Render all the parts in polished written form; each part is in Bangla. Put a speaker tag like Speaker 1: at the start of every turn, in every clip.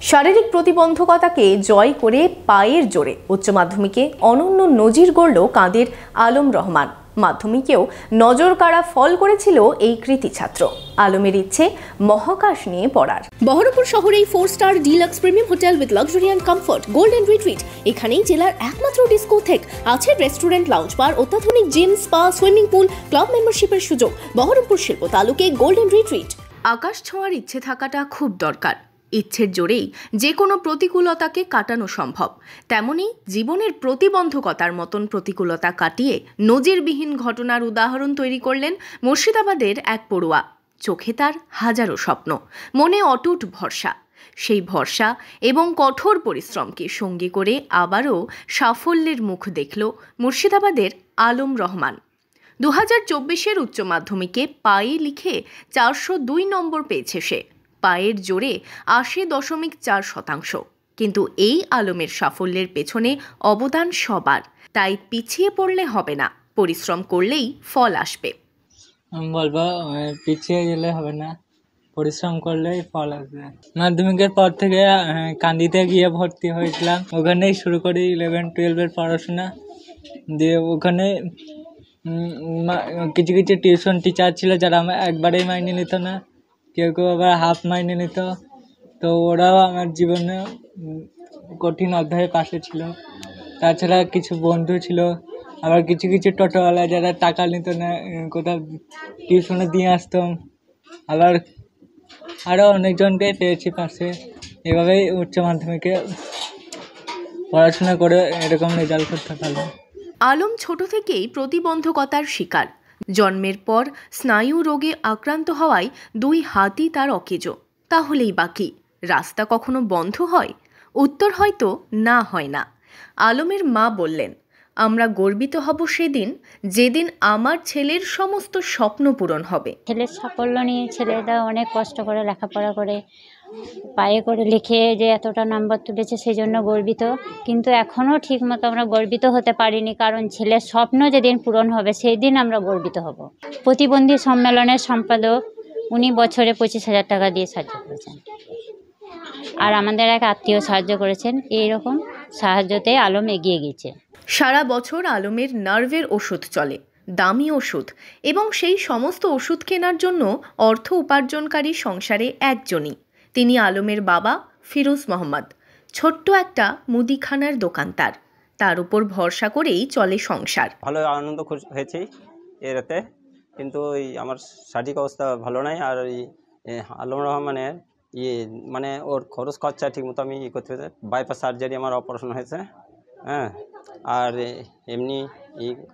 Speaker 1: শারীরিক প্রতিবন্ধকতাকে জয় করে পায়ের জোরে উচ্চ মাধ্যমিকে অনন্য নজির গড়ল কাঁদের আলম রহমান। মাধ্যমিকেও নজর কাড়া ফল করেছিল এই কৃতি ছাত্র। আলমের ইচ্ছে মহাকাশ নিয়ে পড়ার।
Speaker 2: বহরমপুর শহরেই 4 star deluxe premium hotel with luxury and comfort golden retreat. এখানেই জেলার একমাত্র ডিস্কোথেক, আছে রেস্টুরেন্ট, লাউঞ্জ বার, অত্যাধুনিক gym, spa, swimming pool, club মেম্বারশিপের সুযোগ। বহরমপুর শিল্প তালুকে গোল্ডেন রিট্রিট।
Speaker 1: আকাশ ছোঁয়ার ইচ্ছে থাকাটা খুব দরকার। ইচ্ছের জোরেই যে কোনো প্রতিকূলতাকে কাটানো সম্ভব। তেমনি জীবনের প্রতিবন্ধকতার মতন প্রতিকূলতা কাটিয়ে নজিরবিহীন ঘটনার উদাহরণ তৈরি করলেন মুর্শিদাবাদের এক পড়ুয়া। চোখে তার হাজারো স্বপ্ন, মনে অটুট ভরসা। সেই ভরসা এবং কঠোর পরিশ্রমকে সঙ্গী করে আবারও সাফল্যের মুখ দেখল মুর্শিদাবাদের আলম রহমান। 2024-এর উচ্চ মাধ্যমিকে পায়ে লিখে 402 নম্বর পেয়েছে সে। পায়ের জোরে 80.4%। কিন্তু এই আলমের সাফল্যের পেছনে অবদান সবার। তাই পিছিয়ে পড়লে হবে না, পরিশ্রম করলেই ফল আসবে।
Speaker 3: আমি বলবো পিছিয়ে গেলে হবে না, পরিশ্রম করলেই ফল আসবে। মাধ্যমিকের পর থেকে কান্দিতে গিয়ে ভর্তি হয়েছিলাম। ওখানেই শুরু করি 11-12-এর পড়াশোনা। দিয়ে ওখানে কিছু কিছু টিউশন টিচার ছিল যারা আমার একবারেই মাইনে নিত না, কেউ কেউ আবার হাফ মাইনে নিত। তো ওরাও আমার জীবনে কঠিন অধ্যায়ের পাশে ছিল। তাছাড়া কিছু বন্ধু ছিল, আবার কিছু কিছু টোটোওয়ালা যারা টাকা নিত না, কোথাও টিউশনে দিয়ে আসতাম। আবার আরও অনেকজনকে পেয়েছি পাশে। এভাবেই উচ্চ মাধ্যমিকে পড়াশোনা করে এরকম রেজাল্ট করতে পারলাম।
Speaker 1: আলম ছোট থেকেই প্রতিবন্ধকতার শিকার। জন্মের পর স্নায়ু রোগে আক্রান্ত হওয়ায় 2 হাতই তার অকেজো। তাহলেই বাকি রাস্তা কখনো বন্ধ হয়? উত্তর হয়তো না, হয় না। আলমের মা বললেন, আমরা গর্বিত হব সেদিন যেদিন আমার ছেলের সমস্ত স্বপ্ন পূরণ হবে।
Speaker 4: ছেলের সাফল্য নিয়ে ছেলেটা অনেক কষ্ট করে লেখাপড়া করে পায়ে করে লিখে যে এতটা নাম্বার তুলেছে সেই জন্য গর্বিত। কিন্তু এখনও ঠিকমতো আমরা গর্বিত হতে পারিনি, কারণ ছেলের স্বপ্ন যেদিন পূরণ হবে সেই দিন আমরা গর্বিত হব। প্রতিবন্ধী সম্মেলনের সম্পাদক উনি বছরে 25,000 টাকা দিয়ে সাহায্য করেছেন, আর আমাদের এক আত্মীয় সাহায্য করেছেন। এইরকম সাহায্যতে আলম এগিয়ে গেছে।
Speaker 1: সারা বছর আলমের নার্ভের ওষুধ চলে, দামি ওষুধ, এবং সেই সমস্ত ওষুধ কেনার জন্য অর্থ উপার্জনকারী সংসারে একজনই। তিনি আলমের বাবা ফিরোজ মোহাম্মদ। ছোট্ট একটা মুদিখানার দোকান তার উপর ভরসা করেই চলে সংসার।
Speaker 5: ভালো আনন্দ হয়েছে এতে, কিন্তু আমার শারীরিক অবস্থা ভালো নাই। আর আলম রহমানের মানে ওর খরচ খরচা ঠিকমতো আমি করতে পেরেছি। বাইপাস সার্জারি আমার অপারেশন হয়েছে, হ্যাঁ। আর এমনি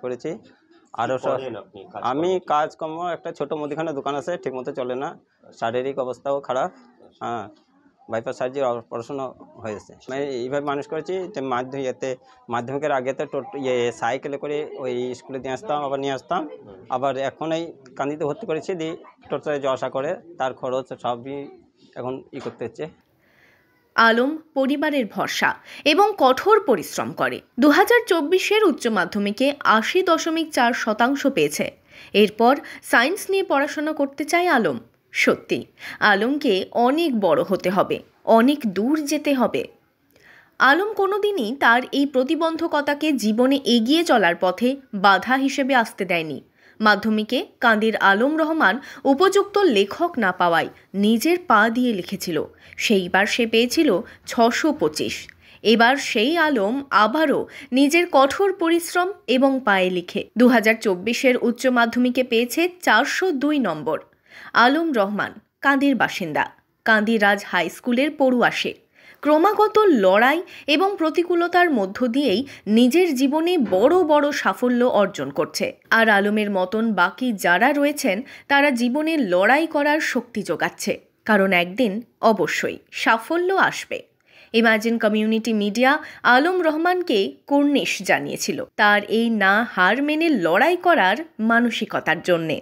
Speaker 5: করেছি। আরও আমি কাজকর্ম, একটা ছোটো মুদিখানার দোকান আছে, ঠিকমতো চলে না, শারীরিক অবস্থাও খারাপ, হ্যাঁ। বাইপাস সার্জারি অপারেশনও হয়েছে। মানে এইভাবে মানুষ করেছি যে মাধ্যমিকের আগে তো সাইকেলে করে ওই স্কুলে দিয়ে আসতাম, আবার নিয়ে আসতাম। আবার এখন এই কান্দিতে ভর্তি করেছি, দিয়ে টোটোতে যাওয়া আসা করে, তার খরচ সবই এখন করতে হচ্ছে।
Speaker 1: আলম পরিবারের ভরসা এবং কঠোর পরিশ্রম করে। 2024-এর উচ্চ মাধ্যমিকে 80.4% পেয়েছে। এরপর সায়েন্স নিয়ে পড়াশোনা করতে চায় আলম। সত্যি আলমকে অনেক বড় হতে হবে, অনেক দূর যেতে হবে। আলম কোনোদিনই তার এই প্রতিবন্ধকতাকে জীবনে এগিয়ে চলার পথে বাধা হিসেবে আসতে দেয়নি। মাধ্যমিকে কাঁদের আলম রহমান উপযুক্ত লেখক না পাওয়ায় নিজের পা দিয়ে লিখেছিল। সেইবার সে পেয়েছিল 625। এবার সেই আলম আবারও নিজের কঠোর পরিশ্রম এবং পায়ে লিখে 2024-এর উচ্চ মাধ্যমিকে পেয়েছে 402 নম্বর। আলম রহমান কাঁদির বাসিন্দা, কাঁদি রাজ হাই স্কুলের পড়ুয়া সে। ক্রমাগত লড়াই এবং প্রতিকূলতার মধ্য দিয়েই নিজের জীবনে বড় বড় সাফল্য অর্জন করছে। আর আলমের মতন বাকি যারা রয়েছেন তারা জীবনে লড়াই করার শক্তি যোগাচ্ছে, কারণ একদিন অবশ্যই সাফল্য আসবে। ইমাজিন কমিউনিটি মিডিয়া আলম রহমানকে কুর্নিশ জানিয়েছিল তার এই না হার মেনে লড়াই করার মানসিকতার জন্যে।